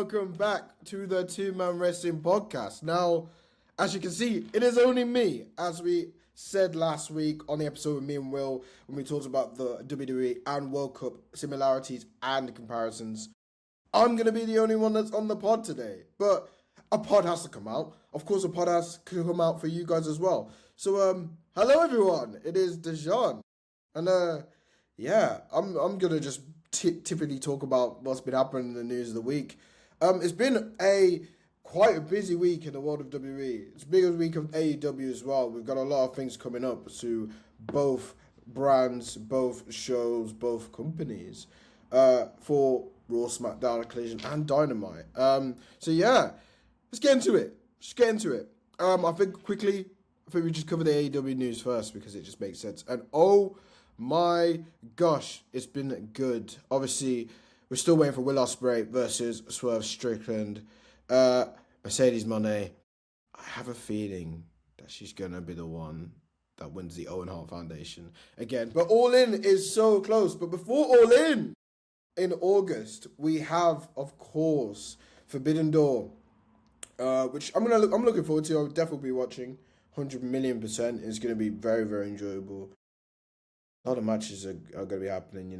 welcome back to the Two Man Wrestling Podcast. Now, as you can see, it is only me, as we said last week on the episode with me and Will, when we talked about the WWE and World Cup similarities and comparisons. I'm going to be the only one that's on the pod today, but a pod has to come out. Of course, a pod has to come out for you guys as well. So, hello everyone, it is Dejon, and I'm going to just typically talk about what's been happening in the news of the week. It's been quite a busy week in the world of WWE. It's a bigger week of AEW as well. We've got a lot of things coming up to both brands, both shows, both companies for Raw, SmackDown, Collision, and Dynamite. Let's get into it. I think we just cover the AEW news first because it just makes sense. And oh my gosh, it's been good. Obviously, we're still waiting for Will Ospreay versus Swerve Strickland. Mercedes Moné, I have a feeling that she's going to be the one that wins the Owen Hart Foundation again. But All In is so close. But before All In August, we have, of course, Forbidden Door, which I'm looking forward to. I'll definitely be watching. 100 million %. It's going to be very, very enjoyable. A lot of matches are going to be happening,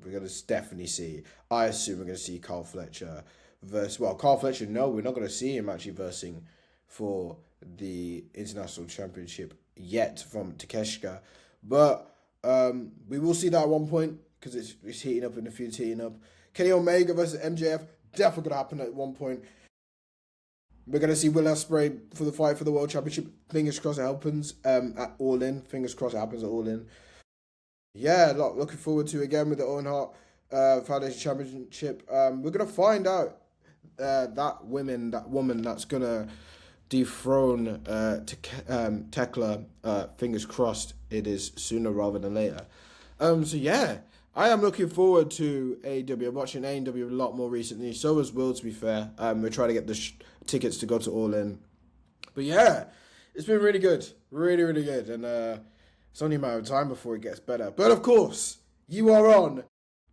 we're going to definitely see. I assume we're going to see Carl Fletcher Carl Fletcher, no, we're not going to see him actually versing for the International Championship yet from Takeshita. But we will see that at one point because it's heating up and the feud's heating up. Kenny Omega versus MJF, definitely going to happen at one point. We're going to see Will Ospreay for the fight for the World Championship. Fingers crossed it happens at All In. Fingers crossed it happens at All In. Yeah, looking forward to again with the Owen Hart Foundation Championship. We're gonna find out that woman that's gonna dethrone Tekla. Fingers crossed it is sooner rather than later. I am looking forward to AEW. I'm watching AEW a lot more recently. So is Will, to be fair. We're trying to get the tickets to go to All In. But yeah, it's been really good, really really good, and it's only a matter of time before it gets better. But of course, you are on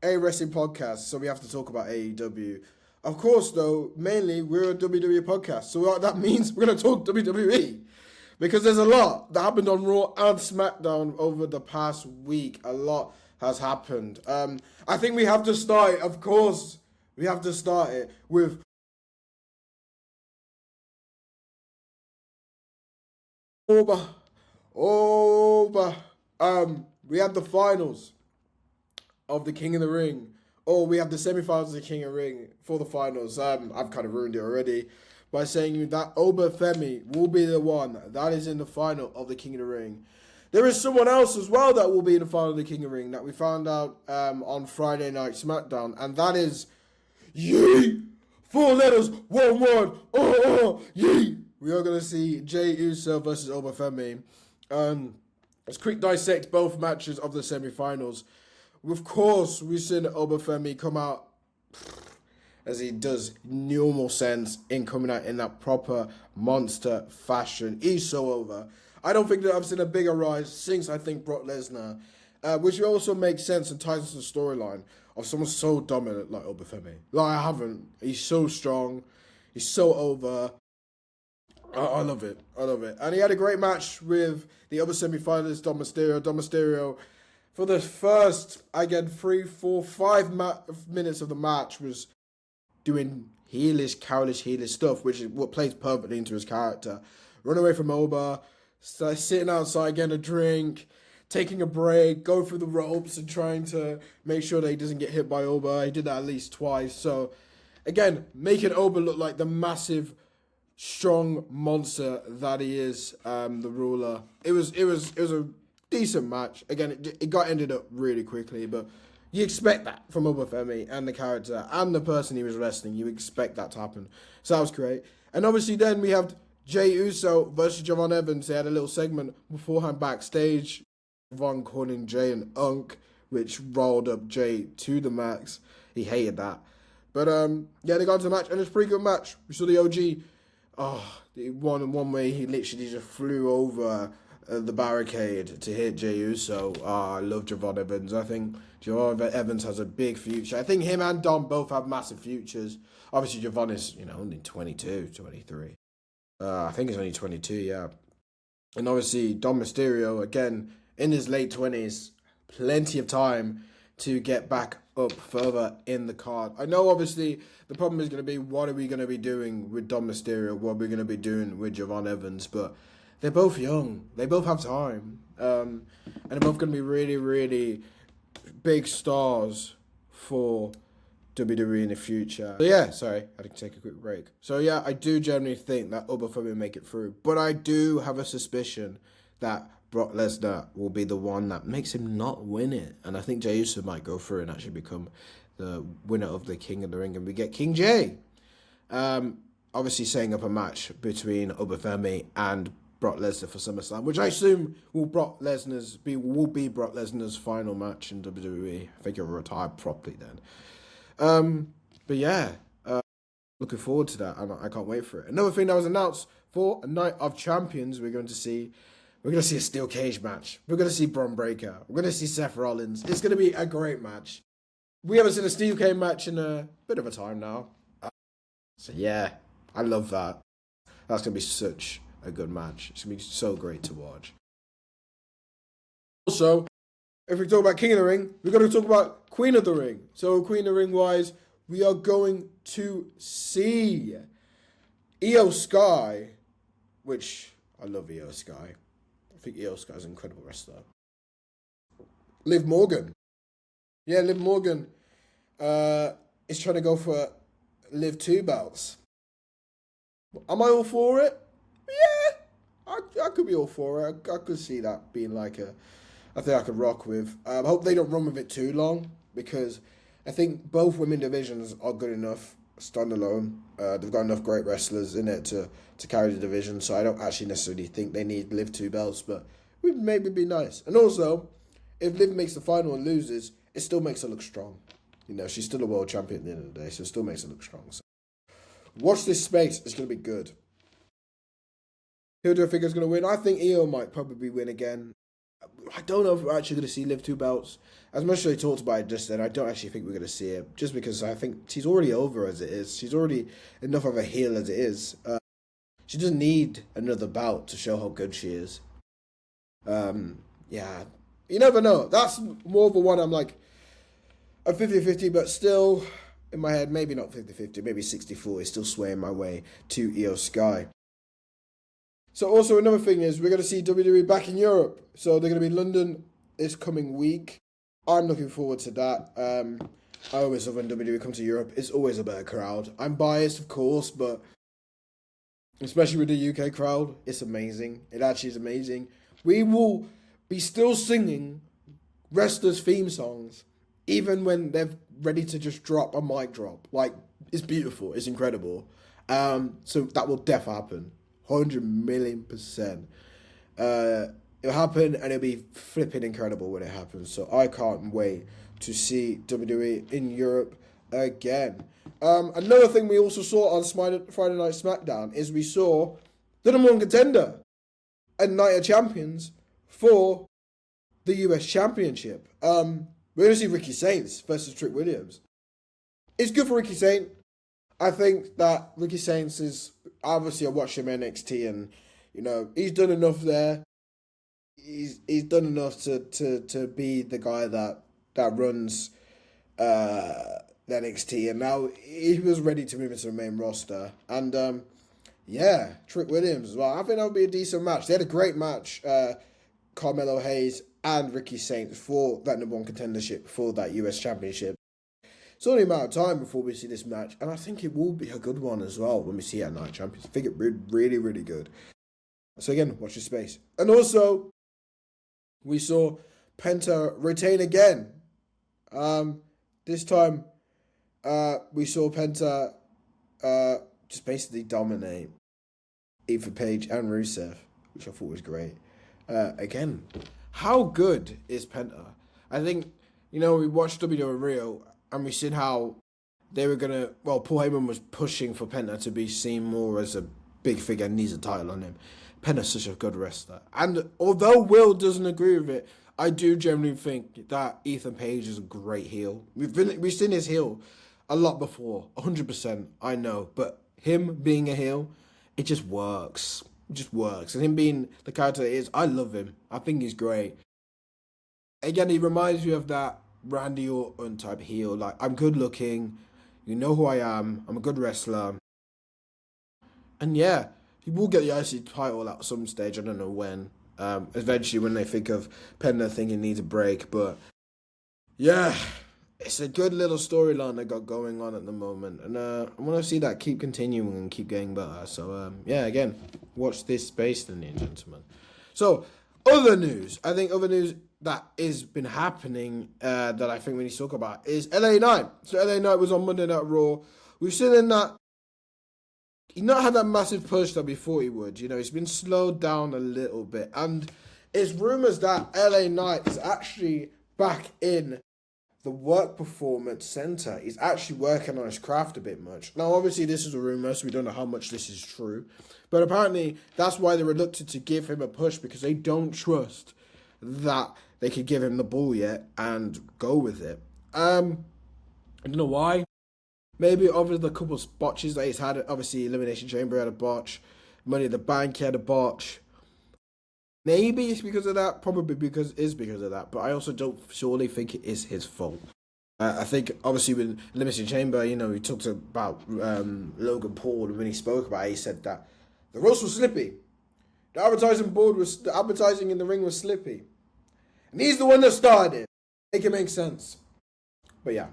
a wrestling podcast, so we have to talk about AEW. Of course, though, mainly we're a WWE podcast. So what that means, we're going to talk WWE. Because there's a lot that happened on Raw and SmackDown over the past week. A lot has happened. I think we have to start it, of course. We have to start it with we have the finals of the King of the Ring. We have the semi-finals of the King of the Ring for the finals. I've kind of ruined it already by saying that Femi will be the one that is in the final of the King of the Ring. There is someone else as well that will be in the final of the King of the Ring that we found out on Friday Night SmackDown, and that is YEET. 4 letters, 1 word. YEET. We are going to see Jey Uso versus Femi. Let's quick dissect both matches of the semi-finals. Of course, we've seen Femi come out as he does normal sense in coming out in that proper monster fashion. He's so over. I don't think that I've seen a bigger rise since, I think, Brock Lesnar, which also makes sense and ties into the storyline of someone so dominant like Femi. I haven't. He's so strong. He's so over. I love it. And he had a great match with the other semi-finalist, Dom Mysterio. Dom Mysterio, for the first, 3, 4, 5 minutes of the match, was doing heelish stuff, which is what plays perfectly into his character. Run away from Oba, sitting outside, getting a drink, taking a break, go through the ropes and trying to make sure that he doesn't get hit by Oba. He did that at least twice. So, again, making Oba look like the massive strong monster that he is, the ruler. It was a decent match. Again, it got ended up really quickly, but you expect that from Femi and the character and the person he was wrestling. You expect that to happen. So that was great. And obviously then we have Jey Uso versus Javon Evans. They had a little segment beforehand backstage. Javon calling Jey an unk, which rolled up Jey to the max. He hated that. But they got into the match and it's a pretty good match. We saw the OG. One way he literally just flew over the barricade to hit Jey Uso. I love Javon Evans. I think Javon Evans has a big future. I think him and Dom both have massive futures. Obviously, Javon is, only 22, 23. I think he's only 22, yeah. And obviously, Dom Mysterio, again, in his late 20s, plenty of time to get back up further in the card. I know, obviously, the problem is going to be, what are we going to be doing with Dom Mysterio? What are we going to be doing with Javon Evans? But they're both young. They both have time. And they're both going to be really, really big stars for WWE in the future. So yeah, sorry, I had to take a quick break. So yeah, I do generally think that Femi will make it through. But I do have a suspicion that Brock Lesnar will be the one that makes him not win it. And I think Jey Uso might go through and actually become the winner of the King of the Ring. And we get King Jey. Obviously setting up a match between Femi and Brock Lesnar for SummerSlam, which I assume will be Brock Lesnar's final match in WWE. I think he'll retire properly then. But yeah, looking forward to that, and I can't wait for it. Another thing that was announced for a Night of Champions, we're going to see a steel cage match. We're going to see Braun Breaker. We're going to see Seth Rollins. It's going to be a great match. We haven't seen a steel cage match in a bit of a time now. So yeah, I love that. That's going to be such a good match. It's going to be so great to watch. Also, if we talk about King of the Ring, we're going to talk about Queen of the Ring. So Queen of the Ring wise, we are going to see Io Sky, which I love Io Sky. I think Io Sky is an incredible wrestler. Liv Morgan. Yeah, Liv Morgan is trying to go for Liv 2 belts. Am I all for it? Yeah, I could be all for it. I could see that being like I think I could rock with. I hope they don't run with it too long, because I think both women divisions are good enough standalone. They've got enough great wrestlers in it to carry the division, so I don't actually necessarily think they need Liv 2 belts, but it would maybe be nice. And also, if Liv makes the final and loses, it still makes her look strong. She's still a world champion at the end of the day, so it still makes her look strong. So watch this space. It's going to be good. Who do I think is going to win? I think Io might probably win again. I don't know if we're actually going to see Liv 2 belts. As much as I talked about it just then, I don't actually think we're going to see it. Just because I think she's already over as it is. She's already enough of a heel as it is. She doesn't need another bout to show how good she is. Yeah. You never know. That's more of a one I'm like a 50-50, but still in my head, maybe not 50-50, maybe 60-40, still swaying my way to Io Sky. So also another thing is we're going to see WWE back in Europe. So they're going to be in London this coming week. I'm looking forward to that. I always love when WWE come to Europe. It's always a better crowd. I'm biased, of course, but especially with the UK crowd, it's amazing. It actually is amazing. We will be still singing wrestlers' theme songs, even when they're ready to just drop a mic drop. Like, it's beautiful. It's incredible. So that will definitely happen. 100 million %. It'll happen, and it'll be flipping incredible when it happens. So I can't wait to see WWE in Europe again. Another thing we also saw on Friday Night SmackDown is we saw the number one contender and Night of Champions for the US Championship. We're going to see Ricky Saints versus Trick Williams. It's good for Ricky Saints. I think that Ricky Saints is, obviously I watched him NXT, and he's done enough there. He's done enough to be the guy that runs the NXT, and now he was ready to move into the main roster. And yeah, Trick Williams as well. I think that would be a decent match. They had a great match, Carmelo Hayes and Ricky Saints, for that number one contendership for that US Championship. It's only a matter of time before we see this match, and I think it will be a good one as well when we see it at Night Champions. I think it will be really, really good. So again, watch your space. And also, we saw Penta retain again. This time, we saw Penta just basically dominate Ethan Page and Rusev, which I thought was great. Again, how good is Penta? I think, we watched WWE Rio, and we seen how they were going to... Well, Paul Heyman was pushing for Penta to be seen more as a big figure and needs a title on him. Penna's such a good wrestler. And although Will doesn't agree with it, I do generally think that Ethan Page is a great heel. We've seen his heel a lot before, 100%, I know. But him being a heel, it just works. It just works. And him being the character he is, I love him. I think he's great. Again, he reminds me of that Randy Orton type heel. Like, I'm good looking. You know who I am. I'm a good wrestler. And yeah, he will get the IC title at some stage. I don't know when. Eventually, when they think of Penna thinking he needs a break. But yeah, it's a good little storyline they got going on at the moment. And I want to see that keep continuing and keep getting better. So yeah, again, watch this space, ladies and gentlemen. So, other news. I think other news that has been happening that I think we need to talk about is LA Knight. So LA Knight was on Monday Night Raw. We've seen in that he not had that massive push that we thought he would. You know, he's been slowed down a little bit. And it's rumours that LA Knight is actually back in the Work Performance Centre. He's actually working on his craft a bit much. Now, obviously, this is a rumour, so we don't know how much this is true. But apparently, that's why they're reluctant to give him a push, because they don't trust that they could give him the ball yet and go with it. I don't know why. Maybe over the couple of botches that he's had, obviously Elimination Chamber had a botch, Money in the Bank had a botch. Maybe it's because of that, probably because of that, but I also don't surely think it is his fault. I think, obviously, with Elimination Chamber, you know, he talked about Logan Paul, and when he spoke about it, he said that the ropes were slippy. The advertising in the ring was slippy. And he's the one that started it. Make it make sense. But yeah.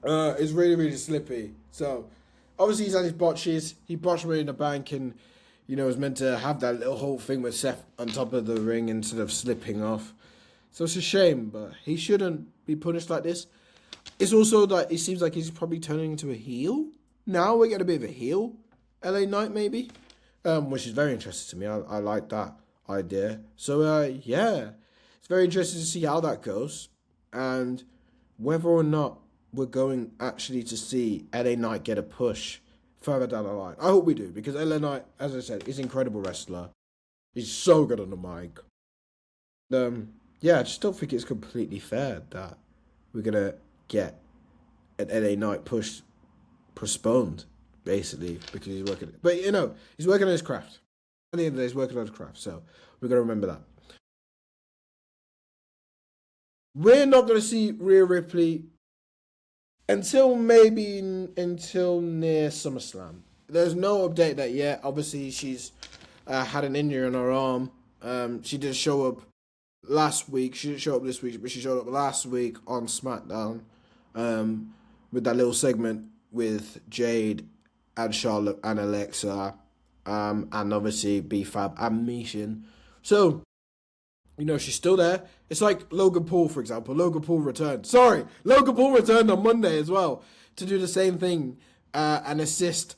It's really, really slippy. So, obviously he's had his botches. He botched Money in the Bank and, you know, was meant to have that little whole thing with Seth on top of the ring instead of slipping off. So it's a shame, but he shouldn't be punished like this. It's also like, it seems like he's probably turning into a heel. Now we're getting a bit of a heel. LA Knight, maybe. Which is very interesting to me. I like that idea. So, yeah. It's very interesting to see how that goes. And whether or not we're going actually to see LA Knight get a push further down the line. I hope we do, because LA Knight, as I said, is an incredible wrestler. He's so good on the mic. Yeah, I just don't think it's completely fair that we're going to get an LA Knight push postponed, basically, because he's working. But, you know, he's working on his craft. At the end of the day, he's working on his craft, so we've got to remember that. We're not going to see Rhea Ripley until near SummerSlam. There's no update that yet. Obviously, she's had an injury on her arm. She did show up last week. She didn't show up this week, but she showed up last week on SmackDown with that little segment with Jade and Charlotte and Alexa, and obviously B-Fab and Mishin. So, you know, she's still there. It's like Logan Paul, for example. Logan Paul returned. Logan Paul returned on Monday as well to do the same thing and assist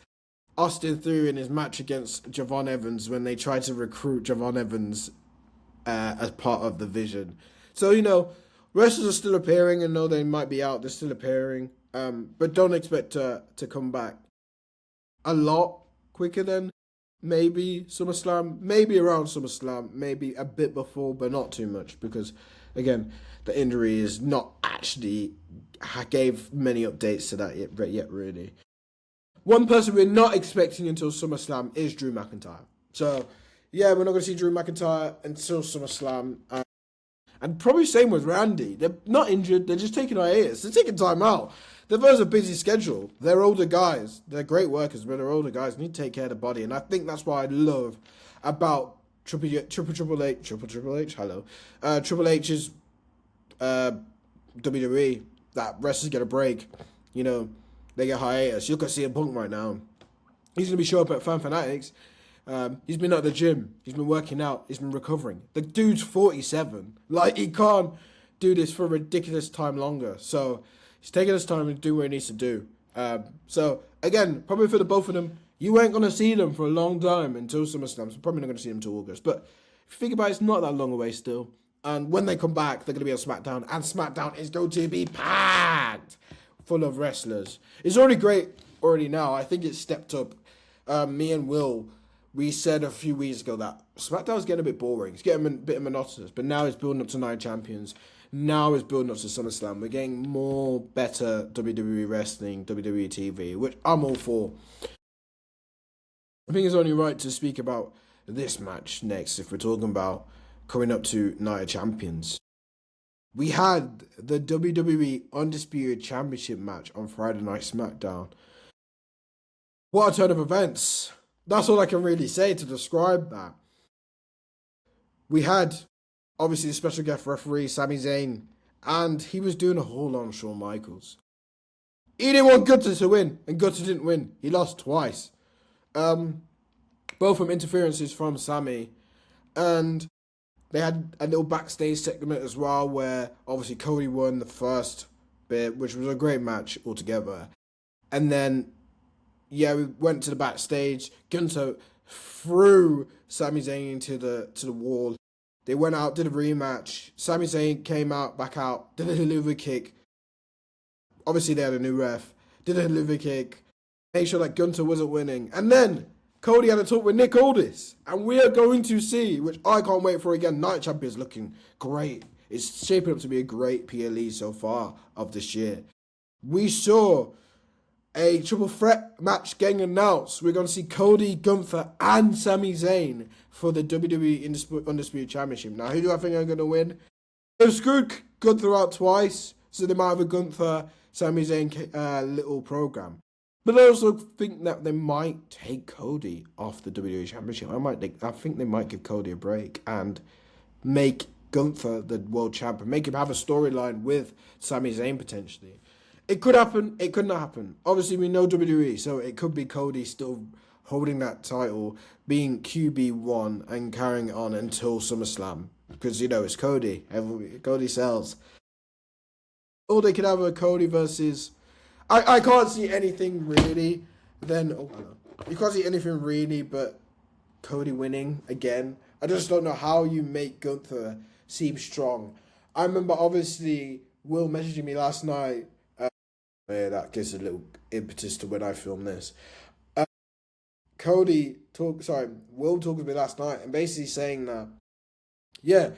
Austin Theory in his match against Javon Evans when they tried to recruit Javon Evans as part of the Vision. So, you know, wrestlers are still appearing, and though they might be out, they're still appearing. But don't expect to come back a lot quicker than maybe SummerSlam, maybe around SummerSlam, maybe a bit before, but not too much, because, again, the injury is not actually gave many updates to that yet, really. One person we're not expecting until SummerSlam is Drew McIntyre. So, yeah, we're not going to see Drew McIntyre until SummerSlam. And probably same with Randy. They're not injured, they're just taking hiatus. They're taking time out. They've got a busy schedule. They're older guys. They're great workers, but they're older guys. They need to take care of the body. And I think that's what I love about Triple H's WWE, that wrestlers get a break. You know, they get hiatus. Look at CM Punk right now. He's going to be showing up at Fan Fanatics. He's been at the gym. He's been working out. He's been recovering. The dude's 47. Like, he can't do this for a ridiculous time longer. So he's taking his time to do what he needs to do. So, again, probably for the both of them, you ain't going to see them for a long time until SummerSlam. So probably not going to see them until August. But if you think about it, it's not that long away still. And when they come back, they're going to be on SmackDown. And SmackDown is going to be packed full of wrestlers. It's already great already now. I think it's stepped up. Me and Will we said a few weeks ago that SmackDown's getting a bit boring. It's getting a bit monotonous, but now it's building up to Night Champions. Now it's building up to SummerSlam. We're getting more better WWE wrestling, WWE TV, which I'm all for. I think it's only right to speak about this match next if we're talking about coming up to Night of Champions. We had the WWE Undisputed Championship match on Friday Night SmackDown. What a turn of events. That's all I can really say to describe that. We had, obviously, the special guest referee, Sami Zayn, and he was doing a haul on Shawn Michaels. He didn't want Gunther to win, and Gunther didn't win. He lost twice. Both from interferences from Sami, and they had a little backstage segment as well where obviously Cody won the first bit, which was a great match altogether. And then, we went to the backstage. Gunther threw Sami Zayn into the wall. They went out, did a rematch. Sami Zayn came out, back out, did a delivery kick. Obviously, they had a new ref. Did a delivery kick. Made sure that Gunther wasn't winning. And then Cody had a talk with Nick Aldis. And we are going to see, which I can't wait for again, Night Champions looking great. It's shaping up to be a great PLE so far of this year. We saw a triple threat match getting announced. We're going to see Cody, Gunther, and Sami Zayn for the WWE Undisputed Championship. Now, who do I think are going to win? They've screwed Gunther out twice, so they might have a Gunther, Sami Zayn little program. But I also think that they might take Cody off the WWE Championship. I think they might give Cody a break and make Gunther the world champion. Make him have a storyline with Sami Zayn potentially. It could happen. It could not happen. Obviously, we know WWE, so it could be Cody still holding that title, being QB1 and carrying it on until SummerSlam. Because, it's Cody. Cody sells. Or they could have a Cody versus... I can't see anything really. You can't see anything really but Cody winning again. I just don't know how you make Gunther seem strong. I remember obviously Will messaging me last night. That gives a little impetus to when I film this. Will talked with me last night and basically saying that,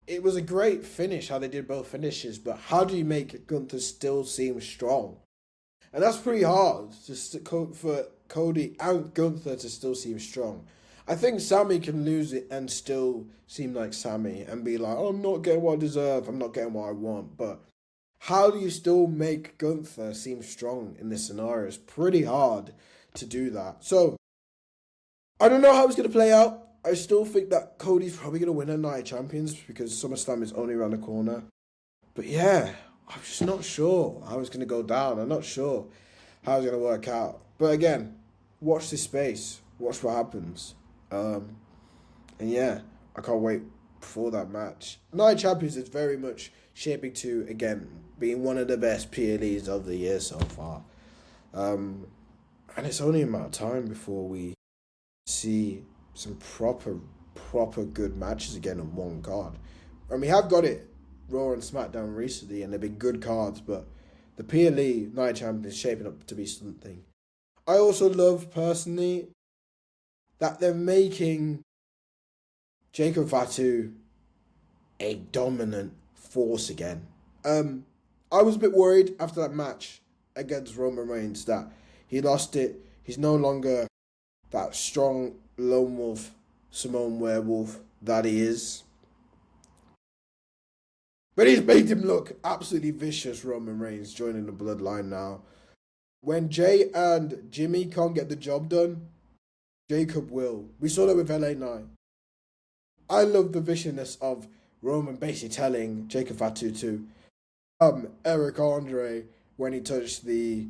it was a great finish how they did both finishes, but how do you make Gunther still seem strong? And that's pretty hard for Cody and Gunther to still seem strong. I think Sami can lose it and still seem like Sami and be like, I'm not getting what I deserve, I'm not getting what I want. But how do you still make Gunther seem strong in this scenario? It's pretty hard to do that. So, I don't know how it's going to play out. I still think that Cody's probably going to win a Night of Champions because SummerSlam is only around the corner. But I'm just not sure how it's going to go down. I'm not sure how it's going to work out. But again, watch this space. Watch what happens. I can't wait for that match. Night Champions is very much shaping to, again, being one of the best PLEs of the year so far. And it's only a matter of time before we see some proper good matches again on one card. And we have got it Raw and SmackDown recently, and they've been good cards, but the PLE Night Champion is shaping up to be something. I also love, personally, that they're making Jacob Fatu a dominant force again. I was a bit worried after that match against Roman Reigns that he lost it. He's no longer that strong lone wolf, Samoan werewolf that he is. But he's made him look absolutely vicious, Roman Reigns, joining the bloodline now. When Jay and Jimmy can't get the job done, Jacob will. We saw that with LA Knight. I love the viciousness of Roman basically telling Jacob Fatu to Eric Andre when he touched the,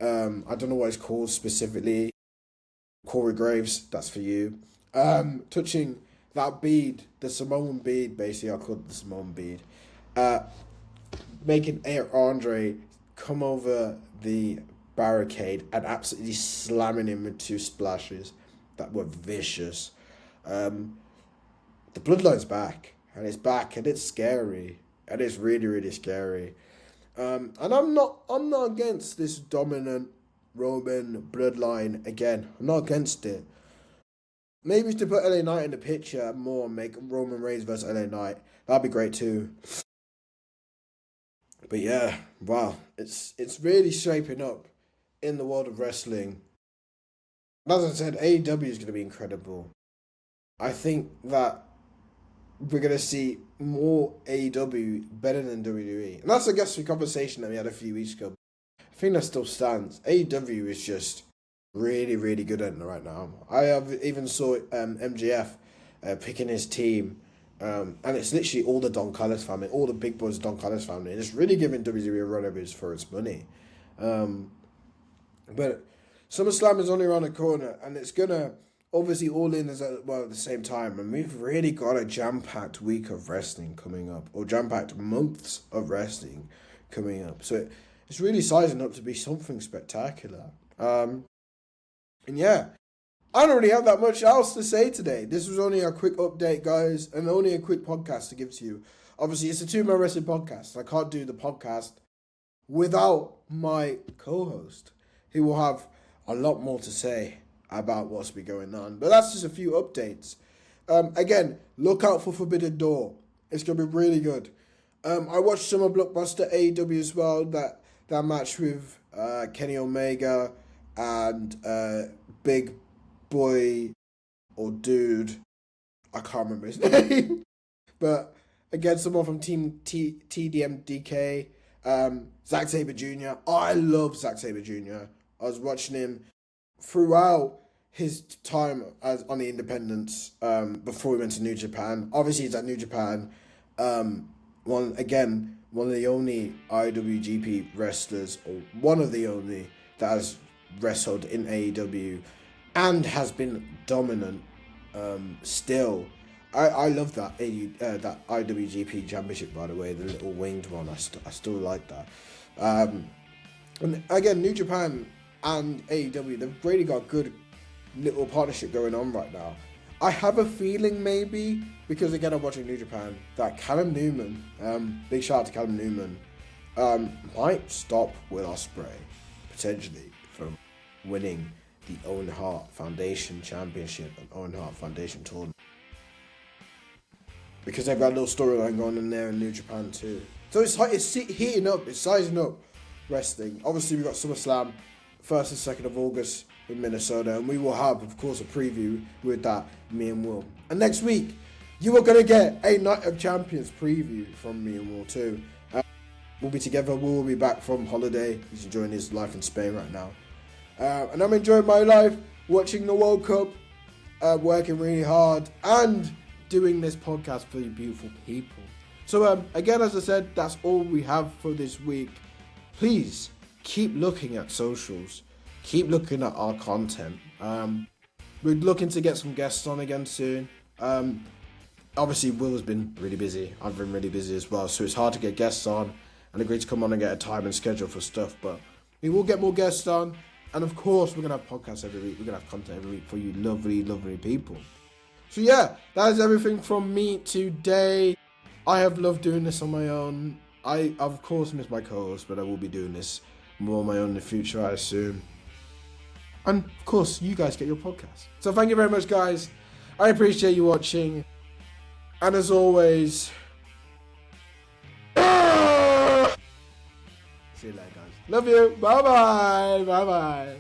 I don't know what it's called specifically, Corey Graves, that's for you. Touching that bead, the Samoan bead, basically, I call it the Samoan bead. Making Eric Andre come over the barricade and absolutely slamming him with two splashes that were vicious. The bloodline's back, and it's scary, and it's really, really scary. And I'm not against this dominant Roman bloodline again. I'm not against it. Maybe to put LA Knight in the picture more and make Roman Reigns versus LA Knight. That'd be great too. But yeah, wow, it's really shaping up in the world of wrestling. As I said, AEW is going to be incredible. I think that we're going to see more AEW better than WWE. And that's, I guess, the conversation that we had a few weeks ago. I think that still stands. AEW is just really, really good at it right now. I have even saw MJF picking his team. And it's literally all the Don Callis family, all the big boys of Don Callis family. And it's really giving WWE a run over for its money. But SummerSlam is only around the corner, and it's going to obviously all in at the same time. And we've really got a jam-packed week of wrestling coming up, or jam-packed months of wrestling coming up. So it's really sizing up to be something spectacular. And yeah, I don't really have that much else to say today. This was only a quick update, guys, and only a quick podcast to give to you. Obviously, it's a two-man wrestling podcast. I can't do the podcast without my co-host. He will have a lot more to say about what's been going on. But that's just a few updates. Again, look out for Forbidden Door. It's going to be really good. I watched some of Blockbuster AEW as well. That match with Kenny Omega and Big Boy or Dude. I can't remember his name. But again, someone from Team TDMDK. Zack Sabre Jr. I love Zack Sabre Jr. I was watching him throughout his time on the independents before he went to New Japan. Obviously, he's at New Japan. One of the only IWGP wrestlers, or one of the only, that has wrestled in AEW and has been dominant still. I love that that IWGP Championship, by the way, the little winged one. I still like that. And again, New Japan and AEW, they've really got a good little partnership going on right now. I have a feeling maybe, because again I'm watching New Japan, that Callum Newman, big shout out to Callum Newman, might stop Will Ospreay potentially from winning the Owen Hart Foundation Championship and Owen Hart Foundation tournament. Because they've got a little storyline going on there in New Japan too. So it's heating up, it's sizing up wrestling. Obviously we've got SummerSlam 1st and 2nd of August in Minnesota, and we will have, of course, a preview with that, me and Will. And next week, you are going to get a Night of Champions preview from me and Will too. We'll be together. Will will be back from holiday. He's enjoying his life in Spain right now. And I'm enjoying my life, watching the World Cup, working really hard, and doing this podcast for you beautiful people. So again, as I said, that's all we have for this week. Please keep looking at socials. Keep looking at our content. We're looking to get some guests on again soon. Obviously, Will has been really busy. I've been really busy as well. So it's hard to get guests on and agree to come on and get a time and schedule for stuff. But we will get more guests on. And of course, we're going to have podcasts every week. We're going to have content every week for you lovely, lovely people. So yeah, that is everything from me today. I have loved doing this on my own. I, of course, miss my co-host, but I will be doing this more on my own in the future, I assume. And, of course, you guys get your podcast. So thank you very much, guys. I appreciate you watching. And as always... see you later, guys. Love you. Bye-bye. Bye-bye.